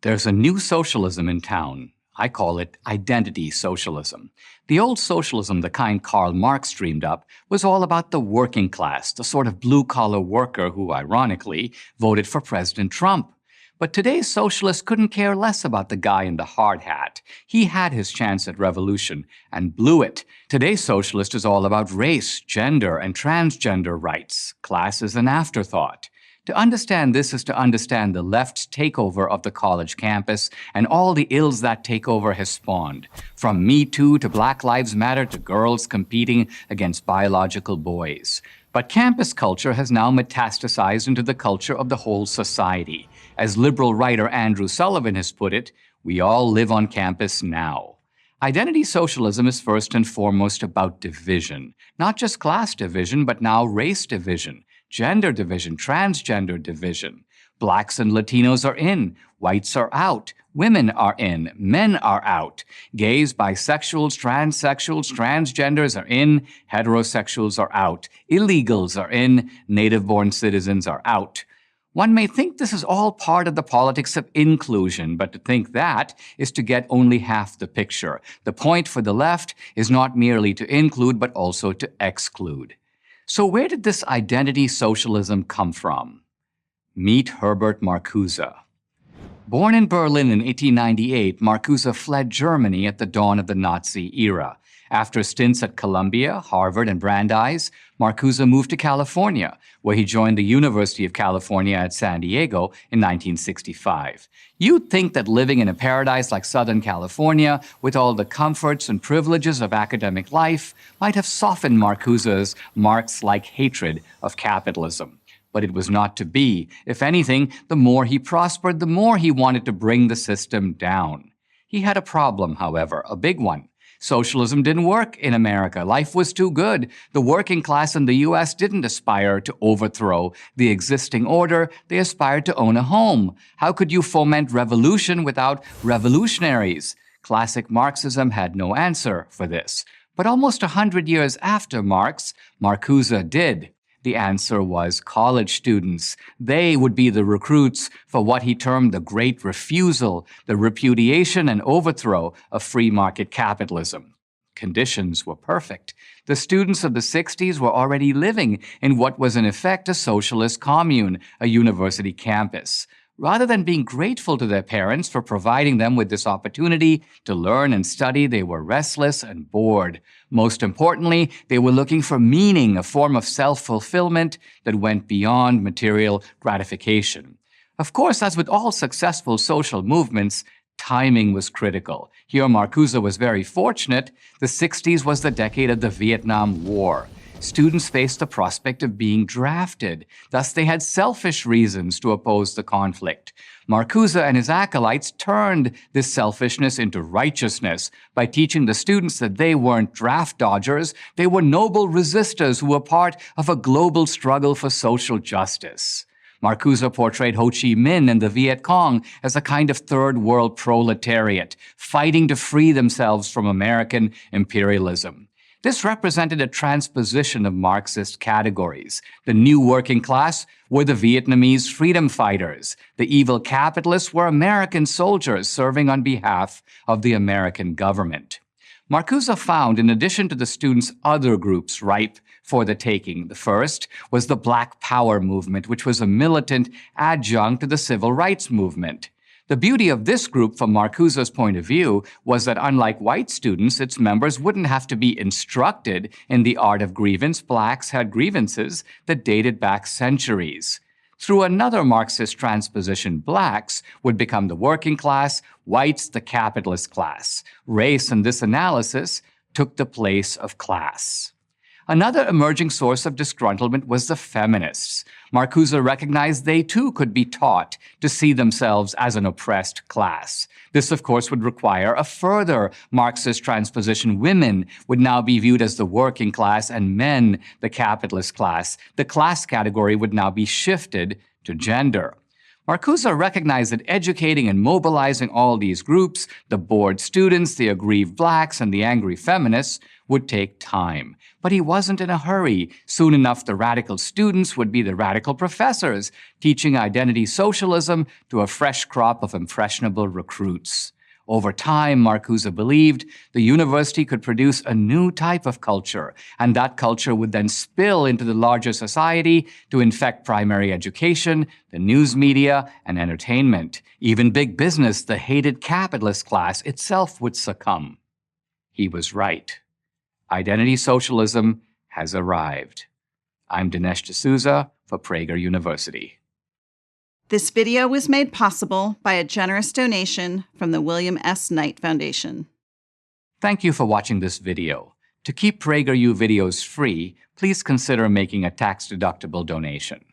There's a new socialism in town. I call it identity socialism. The old socialism, the kind Karl Marx dreamed up, was all about the working class, the sort of blue-collar worker who, ironically, voted for President Trump. But today's socialists couldn't care less about the guy in the hard hat. He had his chance at revolution and blew it. Today's socialist is all about race, gender, and transgender rights. Class is an afterthought. To understand this is to understand the left's takeover of the college campus and all the ills that takeover has spawned, from Me Too to Black Lives Matter to girls competing against biological boys. But campus culture has now metastasized into the culture of the whole society. As liberal writer Andrew Sullivan has put it, we all live on campus now. Identity socialism is first and foremost about division, not just class division, but now race division. Gender division, transgender division. Blacks and Latinos are in, whites are out, women are in, men are out. Gays, bisexuals, transsexuals, transgenders are in, heterosexuals are out, illegals are in, native-born citizens are out. One may think this is all part of the politics of inclusion, but to think that is to get only half the picture. The point for the left is not merely to include, but also to exclude. So where did this identity socialism come from? Meet Herbert Marcuse. Born in Berlin in 1898, Marcuse fled Germany at the dawn of the Nazi era. After stints at Columbia, Harvard, and Brandeis, Marcuse moved to California, where he joined the University of California at San Diego in 1965. You'd think that living in a paradise like Southern California, with all the comforts and privileges of academic life, might have softened Marcuse's Marx-like hatred of capitalism. But it was not to be. If anything, the more he prospered, the more he wanted to bring the system down. He had a problem, however, a big one. Socialism didn't work in America. Life was too good. The working class in the U.S. didn't aspire to overthrow the existing order. They aspired to own a home. How could you foment revolution without revolutionaries? Classic Marxism had no answer for this. But almost 100 years after Marx, Marcuse did. The answer was college students. They would be the recruits for what he termed the Great Refusal, the repudiation and overthrow of free market capitalism. Conditions were perfect. The students of the 60s were already living in what was in effect a socialist commune, a university campus. Rather than being grateful to their parents for providing them with this opportunity to learn and study, they were restless and bored. Most importantly, they were looking for meaning, a form of self-fulfillment that went beyond material gratification. Of course, as with all successful social movements, timing was critical. Here, Marcuse was very fortunate. The 60s was the decade of the Vietnam War. Students faced the prospect of being drafted. Thus, they had selfish reasons to oppose the conflict. Marcuse and his acolytes turned this selfishness into righteousness by teaching the students that they weren't draft dodgers, they were noble resistors who were part of a global struggle for social justice. Marcuse portrayed Ho Chi Minh and the Viet Cong as a kind of third world proletariat, fighting to free themselves from American imperialism. This represented a transposition of Marxist categories. The new working class were the Vietnamese freedom fighters. The evil capitalists were American soldiers serving on behalf of the American government. Marcuse found, in addition to the students, other groups ripe for the taking. The first was the Black Power movement, which was a militant adjunct to the civil rights movement. The beauty of this group, from Marcuse's point of view, was that unlike white students, its members wouldn't have to be instructed in the art of grievance. Blacks had grievances that dated back centuries. Through another Marxist transposition, blacks would become the working class, whites the capitalist class. Race, in this analysis, took the place of class. Another emerging source of disgruntlement was the feminists. Marcuse recognized they too could be taught to see themselves as an oppressed class. This, of course, would require a further Marxist transposition. Women would now be viewed as the working class and men the capitalist class. The class category would now be shifted to gender. Marcuse recognized that educating and mobilizing all these groups, the bored students, the aggrieved blacks, and the angry feminists, would take time. But he wasn't in a hurry. Soon enough, the radical students would be the radical professors, teaching identity socialism to a fresh crop of impressionable recruits. Over time, Marcuse believed the university could produce a new type of culture, and that culture would then spill into the larger society to infect primary education, the news media, and entertainment. Even big business, the hated capitalist class itself, would succumb. He was right. Identity socialism has arrived. I'm Dinesh D'Souza for Prager University. This video was made possible by a generous donation from the William S. Knight Foundation. Thank you for watching this video. To keep PragerU videos free, please consider making a tax-deductible donation.